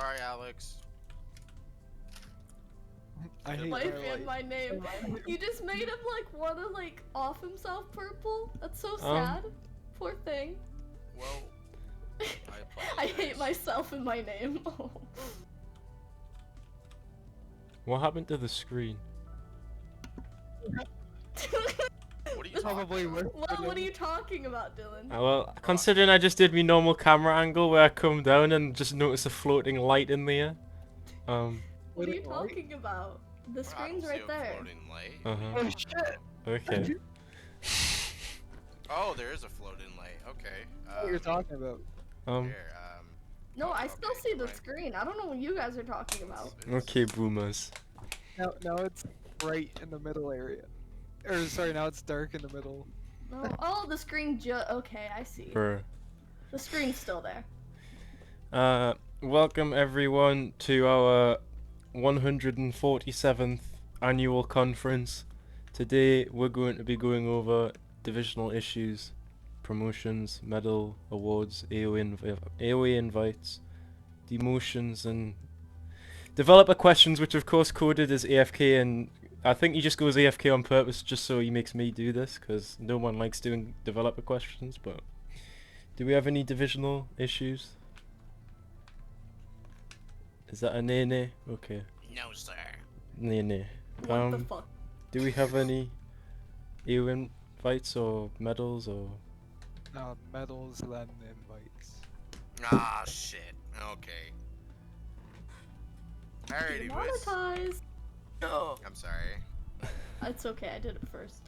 Sorry, Alex. I hate Life Twilight. and my name. You just made him like wanna like off himself purple? That's so sad. Poor thing. Well, I hate myself and my name. What happened to the screen? What are you Probably talking about? What are you talking about, Dylan? Well, considering I just did my normal camera angle where I come down and just noticed a floating light in the air. What are you talking about? The screen's right there. Floating light. Oh shit! Okay. Oh, there is a floating light. Okay. What you're talking about? Here, No, I still okay, see the fine. screen. I don't know what you guys are talking about. Okay, boomers. Now it's bright in the middle area. Or sorry, now it's dark in the middle. No. Oh, the screen okay, I see. Bruh. The screen's still there. Welcome everyone to our 147th annual conference. Today we're going to be going over divisional issues, promotions, medal, awards, AOA invites, demotions, and developer questions, which of course coded as AFK, and I think he just goes AFK on purpose just so he makes me do this, because no one likes doing developer questions. But do we have any divisional issues? Is that a nay? Okay. No, sir. Nay. What the fuck? Do we have any AOA invites or medals or? No, medals then invites. Ah, shit. Okay. Alrighty, boys. Demonetized. No. I'm sorry. It's okay, I did it first.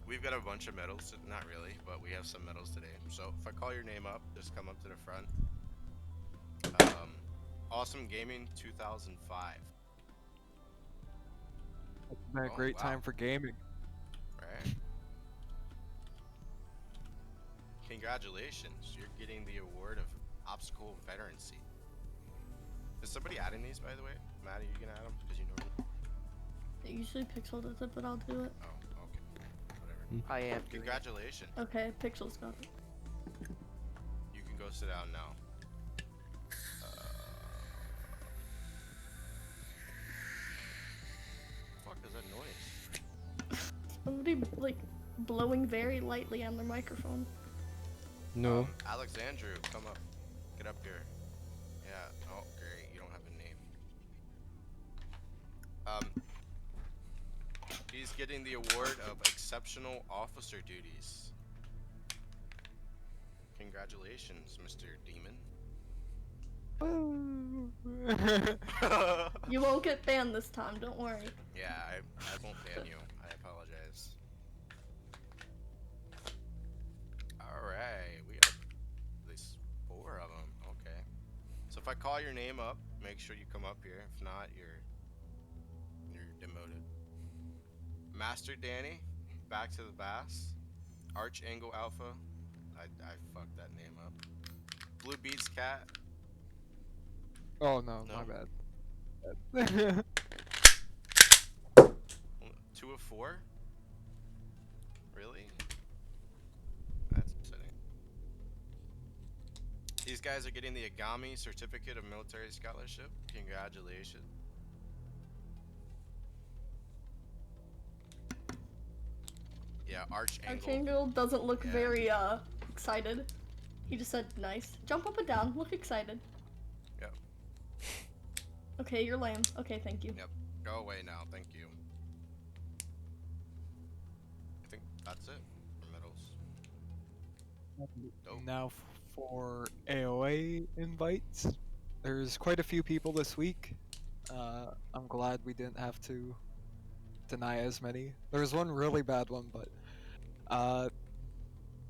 We've got a bunch of medals. Not really, but we have some medals today. So if I call your name up, just come up to the front. Awesome Gaming 2005. It's been a great time for gaming. Right. Congratulations, you're getting the award of Obstacle Veterancy. Is somebody adding these, by the way? Matt, are you gonna add them? Because you know. Usually Pixel does it, but I'll do it. Oh, okay. Whatever. I am. Congratulations. Okay, Pixel's got it. You can go sit down now. What the fuck is that noise? Somebody like blowing very lightly on their microphone. No. Alexandru, come up. Get up here. Yeah. Oh, great. You don't have a name. He's getting the award of Exceptional Officer Duties. Congratulations, Mr. Demon. You won't get banned this time, don't worry. Yeah, I won't ban you. I apologize. Alright, we have at least 4 of them. Okay. So if I call your name up, make sure you come up here. If not, you're demoted. Master Danny, back to the bass. Archangle Alpha. I fucked that name up. Blue Beats Cat. Oh no, No. my bad. 2 of 4? Really? That's upsetting. These guys are getting the AEGIS Certificate of Military Scholarship. Congratulations. Yeah, Archangel doesn't look Yeah. very excited. He just said nice. Jump up and down, look excited. Yep. Okay, you're lame. Okay, thank you. Yep. Go away now, thank you. I think that's it for medals. Dope. Now for AOA invites. There's quite a few people this week. I'm glad we didn't have to deny as many. There was one really bad one, but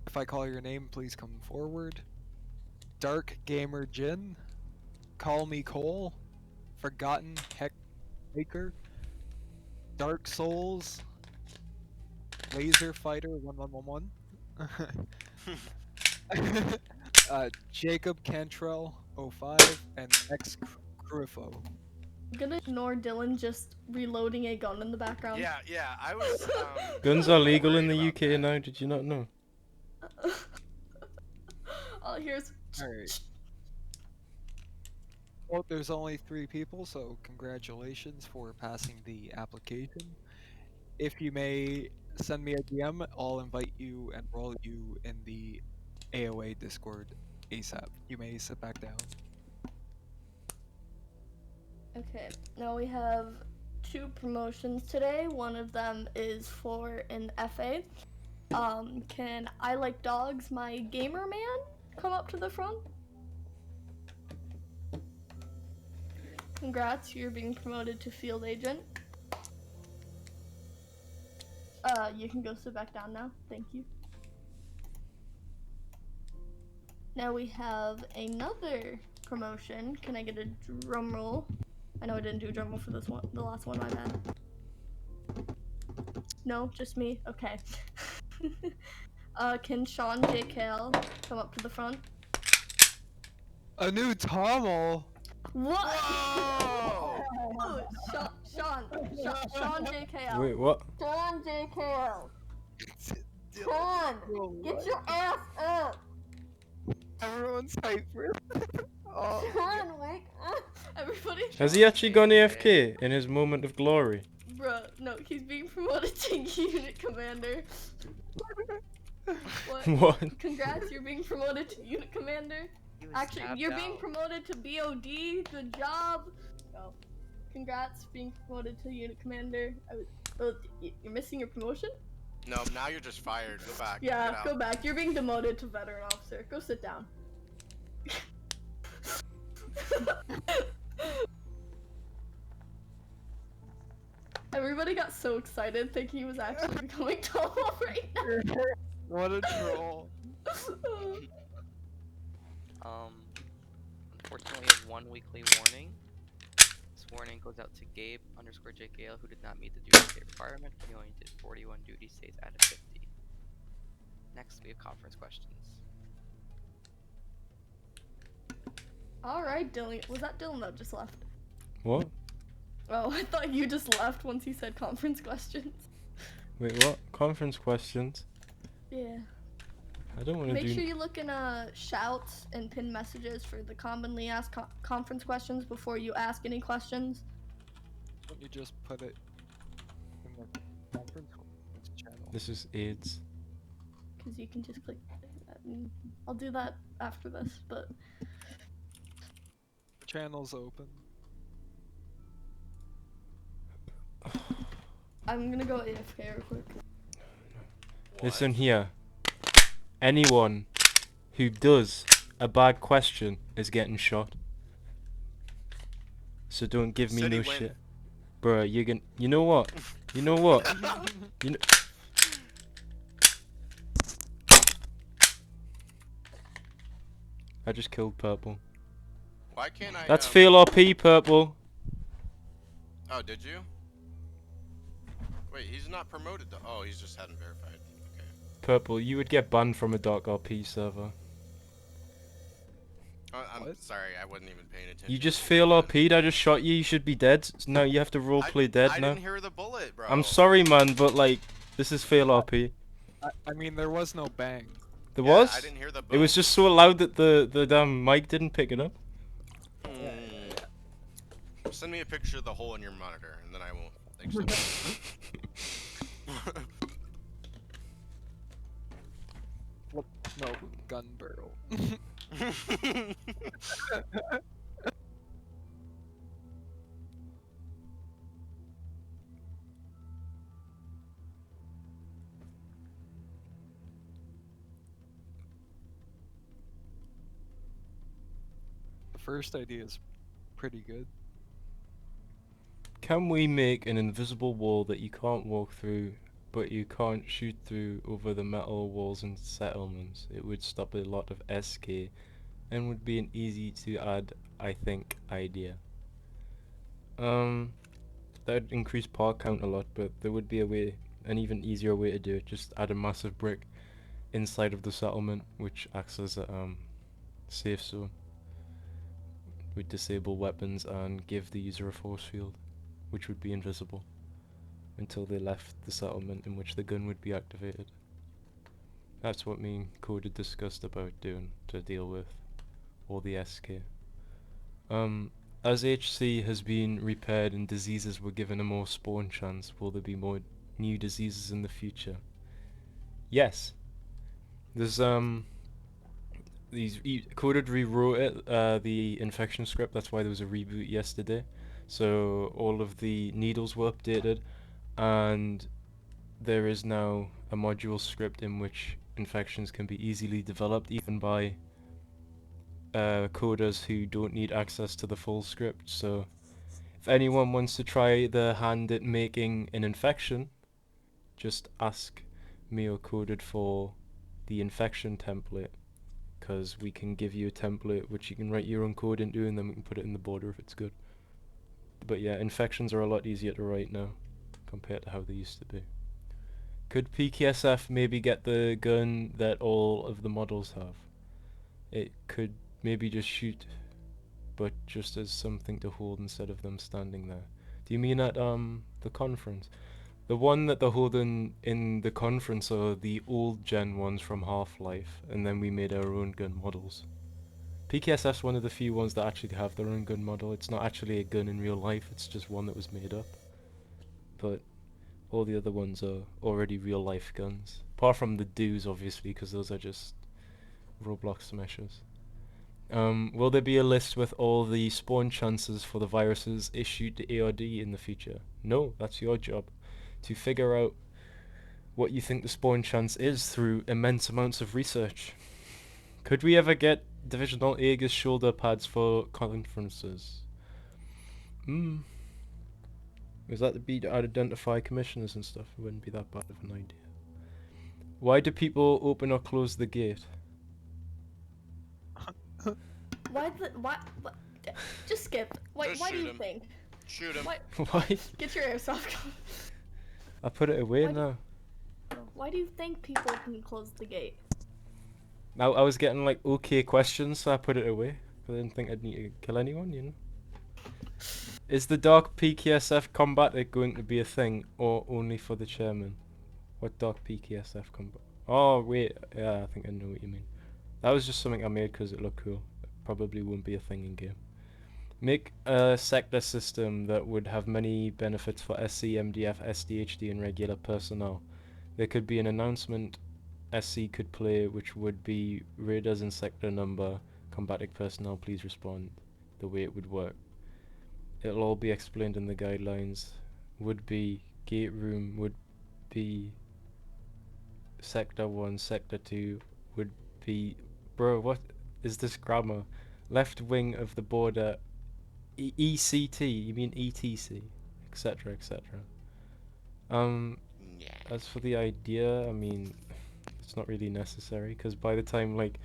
if I call your name, please come forward. Dark Gamer Jin, Call Me Cole, Forgotten Heck Maker, Dark Souls, Laser Fighter 1111, Jacob Cantrell 05, and X Crufo. I'm gonna ignore Dylan just reloading a gun in the background. Yeah, I was. Guns are legal in the worried UK about that. now. Did you not know? Oh, here's. Alright. Well, there's only 3 people, so congratulations for passing the application. If you may send me a DM, I'll invite you and enroll you in the AOA Discord ASAP. You may sit back down. Okay, now we have 2 promotions today. One of them is for an FA. Can I Like Dogs, my gamer man, come up to the front? Congrats, you're being promoted to field agent. You can go sit back down now. Thank you. Now we have another promotion. Can I get a drum roll? I know I didn't do a drum roll for this one, the last one, my bad. No, just me? Okay. Can Sean 𝐏𝐂𝐒 come up to the front? A new Tommel! What? Whoa! Oh, Sean 𝐏𝐂𝐒. Wait, what? Sean 𝐏𝐂𝐒. Sean, get your ass up. Everyone's hyper. Oh. Sean, wake up. Everybody. Has he actually gone AFK in his moment of glory? Bruh, no, he's being promoted to unit commander. What? What? Congrats, you're being promoted to unit commander. Actually, you're being promoted to BOD. Good job. Oh, congrats, being promoted to unit commander. You're missing your promotion? No, now you're just fired. Go back. Yeah, Get out. go back. You're being demoted to veteran officer. Go sit down. Everybody got so excited thinking he was actually becoming Tomo right now. What a troll. Unfortunately, we have 1 weekly warning. This warning goes out to 𝐏𝐑𝐄𝐒, who did not meet the duty state requirement. He only did 41 duty states out of 50. Next, we have conference questions. Alright, Dylan. Was that Dylan that just left? What? Oh, I thought you just left once he said conference questions. Wait, what? Conference questions? Yeah. I don't want to Make do... sure you look in shouts and pin messages for the commonly asked conference questions before you ask any questions. Don't you just put it in the conference channel? This is AIDS. Because you can just click. I'll do that after this, but. The channel's open. I'm gonna go AFK real quick. Listen here. Anyone who does a bad question is getting shot. So don't give me City no win. shit. Bruh, you can... You know what? You know what? You know... I just killed Purple. Why can't I? That's fail RP, Purple. Oh, did you? Wait, he's not promoted though. Oh, he's just hadn't verified. Okay. Purple, you would get banned from a dark RP server. I'm What? sorry, I wasn't even paying attention. You just fail RP'd, I just shot you, you should be dead. No, you have to roleplay dead I now. didn't hear the bullet, bro. I'm sorry, man, but like, this is fail RP. I mean, there was no bang. There Yeah, was? I didn't hear the It was just so loud that the damn mic didn't pick it up. Send me a picture of the hole in your monitor, and then I won't accept No, gun barrel. it. The first idea is pretty good. Can we make an invisible wall that you can't walk through, but you can't shoot through over the metal walls and settlements? It would stop a lot of SK, and would be an easy to add, I think, idea. That'd increase part count a lot, but there would be a way, an even easier way to do it. Just add a massive brick inside of the settlement, which acts as a safe zone. Would disable weapons and give the user a force field, which would be invisible until they left the settlement in which the gun would be activated. That's what me and 𝐏𝐂 had discussed about doing to deal with all the SK. as HC has been repaired and diseases were given a more spawn chance, will there be more new diseases in the future? Yes. There's Coded rewrote it, the infection script. That's why there was a reboot yesterday. So all of the needles were updated, and there is now a module script in which infections can be easily developed, even by coders who don't need access to the full script. So if anyone wants to try their hand at making an infection, just ask me or Coded for the infection template, because we can give you a template which you can write your own code into, and then we can put it in the border if it's good. But yeah, infections are a lot easier to write now compared to how they used to be. Could PKSF maybe get the gun that all of the models have? It could maybe just shoot, but just as something to hold instead of them standing there. Do you mean at the conference? The one that they're holding in the conference are the old gen ones from Half-Life, and then we made our own gun models. PKSF's one of the few ones that actually have their own gun model. It's not actually a gun in real life, it's just one that was made up. But all the other ones are already real life guns. Apart from the Doos, obviously, because those are just Roblox smashers. Will there be a list with all the spawn chances for the viruses issued to ARD in the future? No, that's your job. To figure out what you think the spawn chance is through immense amounts of research. Could we ever get divisional AEGIS shoulder pads for conferences? Is that to be to identify commissioners and stuff? It wouldn't be that bad of an idea. Why do people open or close the gate? Why? Just skip. Why Just do shoot you him. think? Shoot him. Why? Get your airsoft gun. I put it away Why do- now. Why do you think people can close the gate? Now I was getting like okay questions, so I put it away. I didn't think I'd need to kill anyone, you know. Is the dark PKSF combat going to be a thing, or only for the chairman? What dark PKSF combat? Oh wait, yeah, I think I know what you mean. That was just something I made because it looked cool. It probably won't be a thing in game. Make a sector system that would have many benefits for SC, MDF, SDHD, and regular personnel. There could be an announcement SC could play, which would be raiders and sector number, combatic personnel, please respond, the way it would work. It'll all be explained in the guidelines. Would be gate room, would be sector 1, sector 2, would be... Bro, what is this grammar? Left wing of the border, ECT, you mean ETC, etc, etc. Yeah. As for the idea, I mean, it's not really necessary, because by the time, like,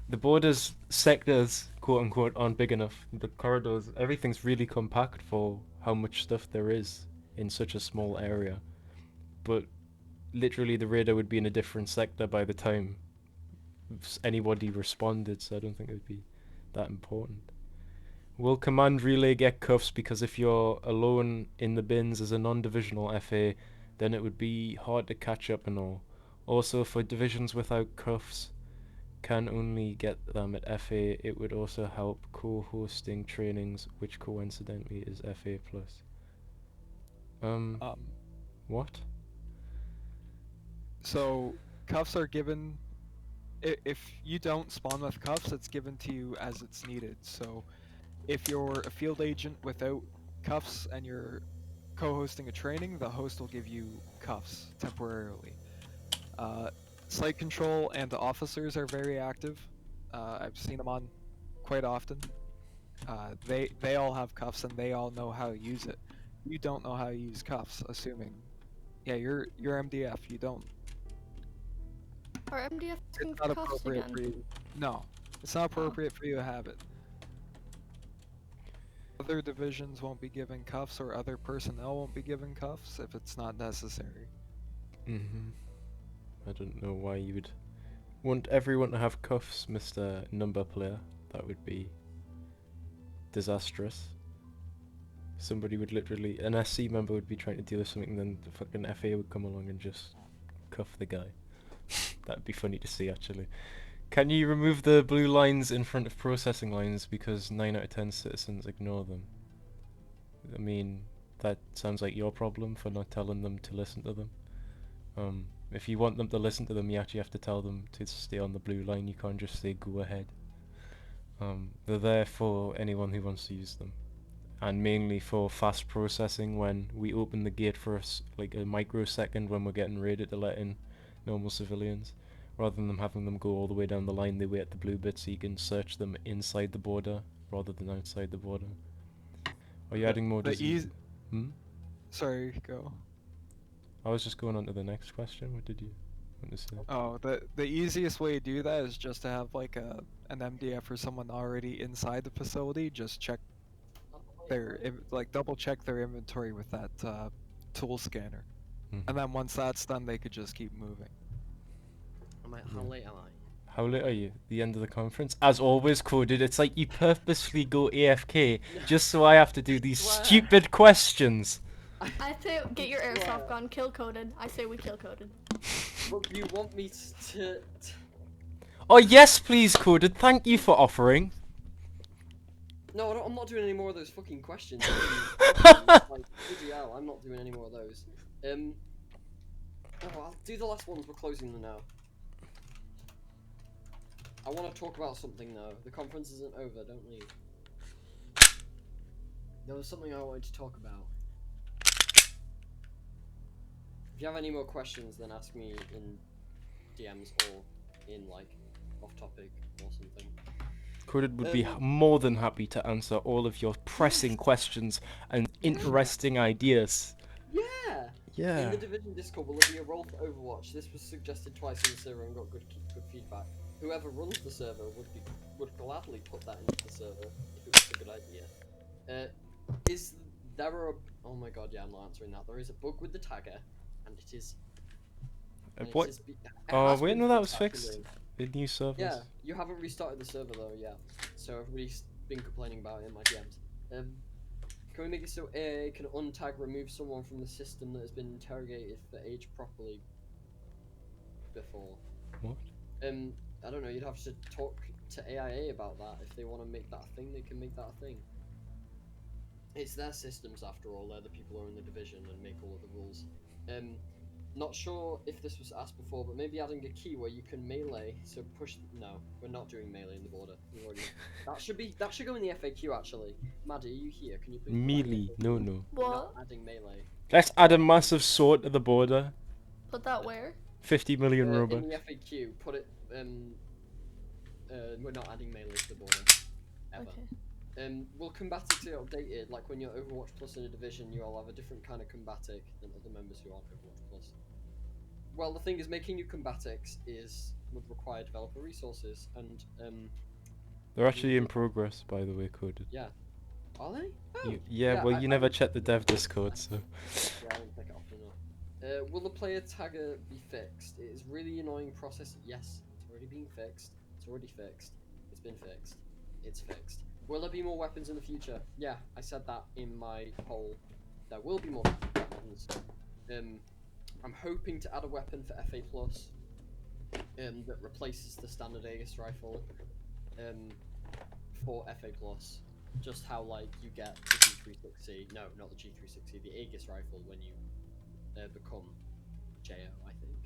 the borders, sectors, quote-unquote, aren't big enough. The corridors, everything's really compact for how much stuff there is in such a small area. But literally the radar would be in a different sector by the time anybody responded, so I don't think it would be that important. Will command relay get cuffs, because if you're alone in the bins as a non-divisional FA, then it would be hard to catch up and all. Also, for divisions without cuffs, can only get them at FA, it would also help co-hosting trainings, which coincidentally is FA+. What? So cuffs are given. If you don't spawn with cuffs, it's given to you as it's needed. So if you're a field agent without cuffs and you're co-hosting a training, the host will give you cuffs temporarily. Site control and the officers are very active. I've seen them on quite often. They all have cuffs and they all know how to use it. You don't know how to use cuffs, assuming. Yeah, you're MDF. You don't. Or MDF asking It's for not cuffs appropriate again. for you. No, it's not appropriate for you to have it. Other divisions won't be given cuffs, or other personnel won't be given cuffs if it's not necessary. I don't know why you would want everyone to have cuffs, Mr. Number Player. That would be disastrous. Somebody would literally, an SC member would be trying to deal with something, and then the fucking FA would come along and just cuff the guy. That'd be funny to see, actually. Can you remove the blue lines in front of processing lines because 9 out of 10 citizens ignore them? I mean, that sounds like your problem for not telling them to listen to them. If you want them to listen to them, you actually have to tell them to stay on the blue line. You can't just say go ahead. They're there for anyone who wants to use them, and mainly for fast processing when we open the gate for like a microsecond when we're getting ready to let in normal civilians. Rather than having them go all the way down the line, they wait at the blue bit so you can search them inside the border rather than outside the border. Are you adding more disease? Sorry, go. I was just going on to the next question. What did you want to say? Oh, the easiest way to do that is just to have like an MDF or someone already inside the facility. Just check their double check their inventory with that tool scanner, and then once that's done, they could just keep moving. How late am I? How late are you? The end of the conference? As always, Coded, it's like you purposely go AFK just so I have to do these stupid questions. I say get your airsoft gun, kill Coded. I say we kill Coded. But you want me to... Oh yes, please, Coded. Thank you for offering. No, I'm not doing any more of those fucking questions. Like, GGL, I'm not doing any more of those. Oh, I'll do the last ones. We're closing them now. I want to talk about something though. The conference isn't over. Don't leave. There was something I wanted to talk about. If you have any more questions, then ask me in DMs or in like off topic or something. Coded would be more than happy to answer all of your pressing questions and interesting ideas. Yeah. Yeah. In the Division Discord, will it be a role for Overwatch? This was suggested twice in the server and got good feedback. Whoever runs the server would gladly put that into the server if it was a good idea. Is there a... Oh my god, yeah, I'm not answering that. There is a bug with the tagger, and it is... What? Oh, wait, no, that was fixed. The new servers. Yeah, you haven't restarted the server though yet, so everybody's been complaining about it in my DMs. Can we make it so AA can untag remove someone from the system that has been interrogated for age properly before? What? I don't know, you'd have to talk to AIA about that. If they want to make that a thing, they can make that a thing. It's their systems after all, they're the people who are in the division and make all of the rules. Not sure if this was asked before, but maybe adding a key where you can melee, so push... No, we're not doing melee in the border. That should go in the FAQ actually. Maddie, are you here? Can you please... Melee, no. What? Not adding melee. Let's add a massive sword to the border. Put that where? 50 million Robux. In the FAQ, put it... we're not adding melee to the border. Ever. Okay. Will combatic be updated? Like when you're Overwatch Plus in a division, you all have a different kind of combatic than other members who aren't Overwatch Plus. Well, the thing is, making new combatics would require developer resources, and They're actually in progress, by the way, Coded. Yeah. Are they? Oh. Yeah, well, you never checked the dev Discord, so... Yeah, I didn't pick it up enough. Will the player tagger be fixed? It is really annoying process. Yes, it's already being fixed. It's already fixed. It's been fixed. It's fixed. Will there be more weapons in the future? Yeah, I said that in my poll. There will be more weapons. I'm hoping to add a weapon for FA Plus that replaces the standard AEGIS rifle for FA Plus. Just how like you get the G360, no, not the G360, the AEGIS rifle when you become JO, I think.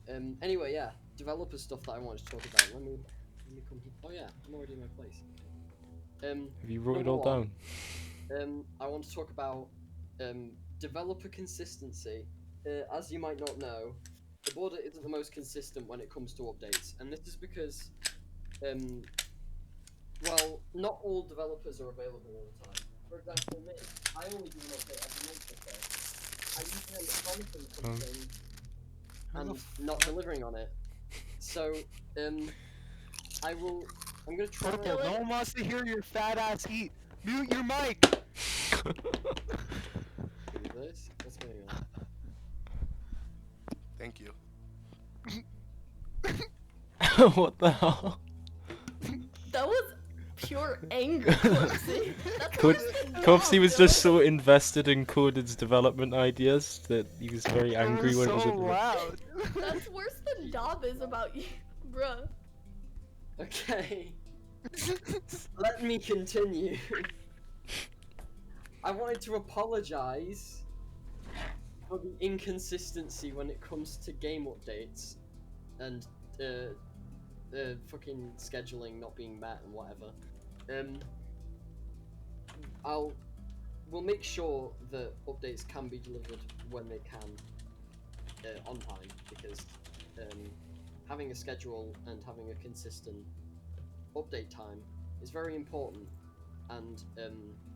JO. Anyway, yeah, developer stuff that I wanted to talk about. Let me come here. Oh yeah, I'm already in my place. Have you wrote it all down? I want to talk about developer consistency. As you might not know, the border isn't the most consistent when it comes to updates, and this is because, well, not all developers are available all the time. For example, me, I only do an update every month or so. I usually promising something and not delivering on it. So, I'm gonna try. Purple, no one wants to hear your fat ass eat. Mute your mic. This? What's going on? Thank you. What the hell? That was pure anger, Corpsey. Corpsey was just so invested in Coded's development ideas that he was very angry when it was so in loud. That's worse than Dob is about you. Bruh. Okay. Let me continue. I wanted to apologize for the inconsistency when it comes to game updates and fucking scheduling not being met and whatever. We'll make sure that updates can be delivered when they can, on time, because having a schedule and having a consistent update time is very important, and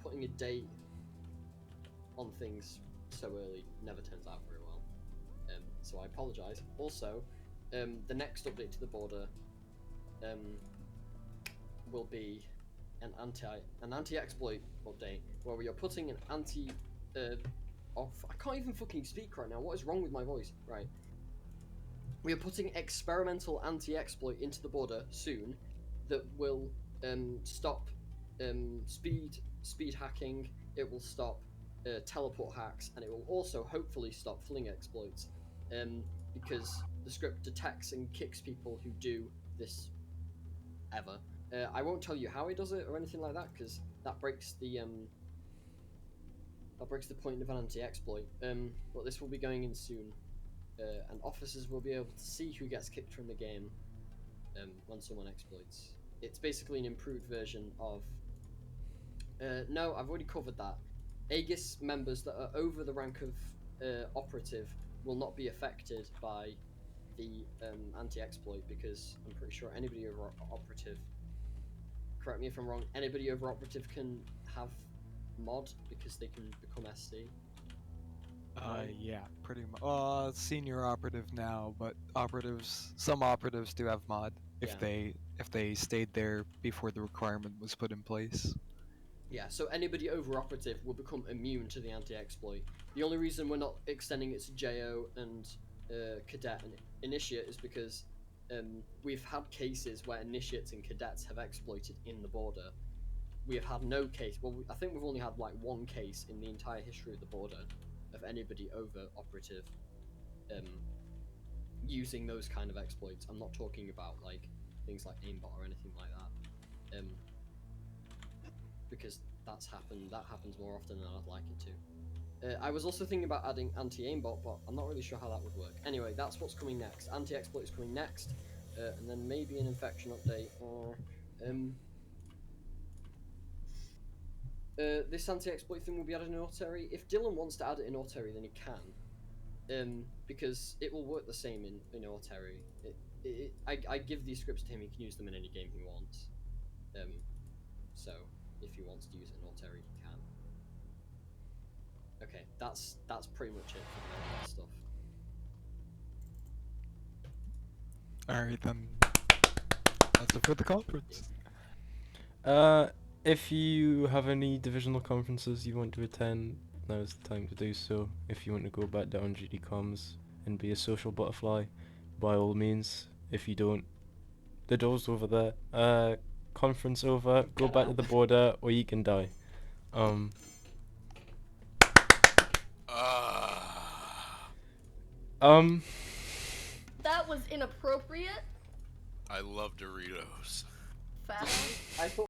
putting a date on things so early never turns out very well. So I apologise. Also, the next update to the border will be an anti-exploit update where we are putting an I can't even fucking speak right now. What is wrong with my voice? Right. We are putting experimental anti-exploit into the border soon that will stop speed hacking. It will stop teleport hacks, and it will also hopefully stop fling exploits. Because the script detects and kicks people who do this ever. I won't tell you how it does it or anything like that, because that breaks the point of an anti-exploit. But this will be going in soon, and officers will be able to see who gets kicked from the game when someone exploits. It's basically an improved version of. No, I've already covered that. AEGIS members that are over the rank of operative will not be affected by the anti-exploit, because I'm pretty sure anybody over operative, correct me if I'm wrong, anybody over operative can have mod because they can become SC. Yeah, pretty much. Senior operative now, but some operatives do have mod if they stayed there before the requirement was put in place. Yeah, so anybody over operative will become immune to the anti-exploit. The only reason we're not extending it to JO and cadet and initiate is because we've had cases where initiates and cadets have exploited in the border. We have had no case. Well, I think we've only had like one case in the entire history of the border of anybody over operative using those kind of exploits. I'm not talking about like things like aimbot or anything like that, because that happens more often than I'd like it to. I was also thinking about adding anti-aimbot, but I'm not really sure how that would work. Anyway, that's what's coming next. Anti-exploit is coming next, and then maybe an infection update, or this anti-exploit thing will be added in Auto-Terry. If Dylan wants to add it in Auto-Terry, then he can, because it will work the same in Auto-Terry. I give these scripts to him; he can use them in any game he wants. So if he wants to use it in Auto-Terry, he can. Okay, that's pretty much it for the stuff. Alright then. That's it for the conference. If you have any divisional conferences you want to attend, now's the time to do so. If you want to go back down GD comms and be a social butterfly, by all means. If you don't, the door's over there. Conference over, go back to the border, or you can die. That was inappropriate. I love Doritos. Fat. I thought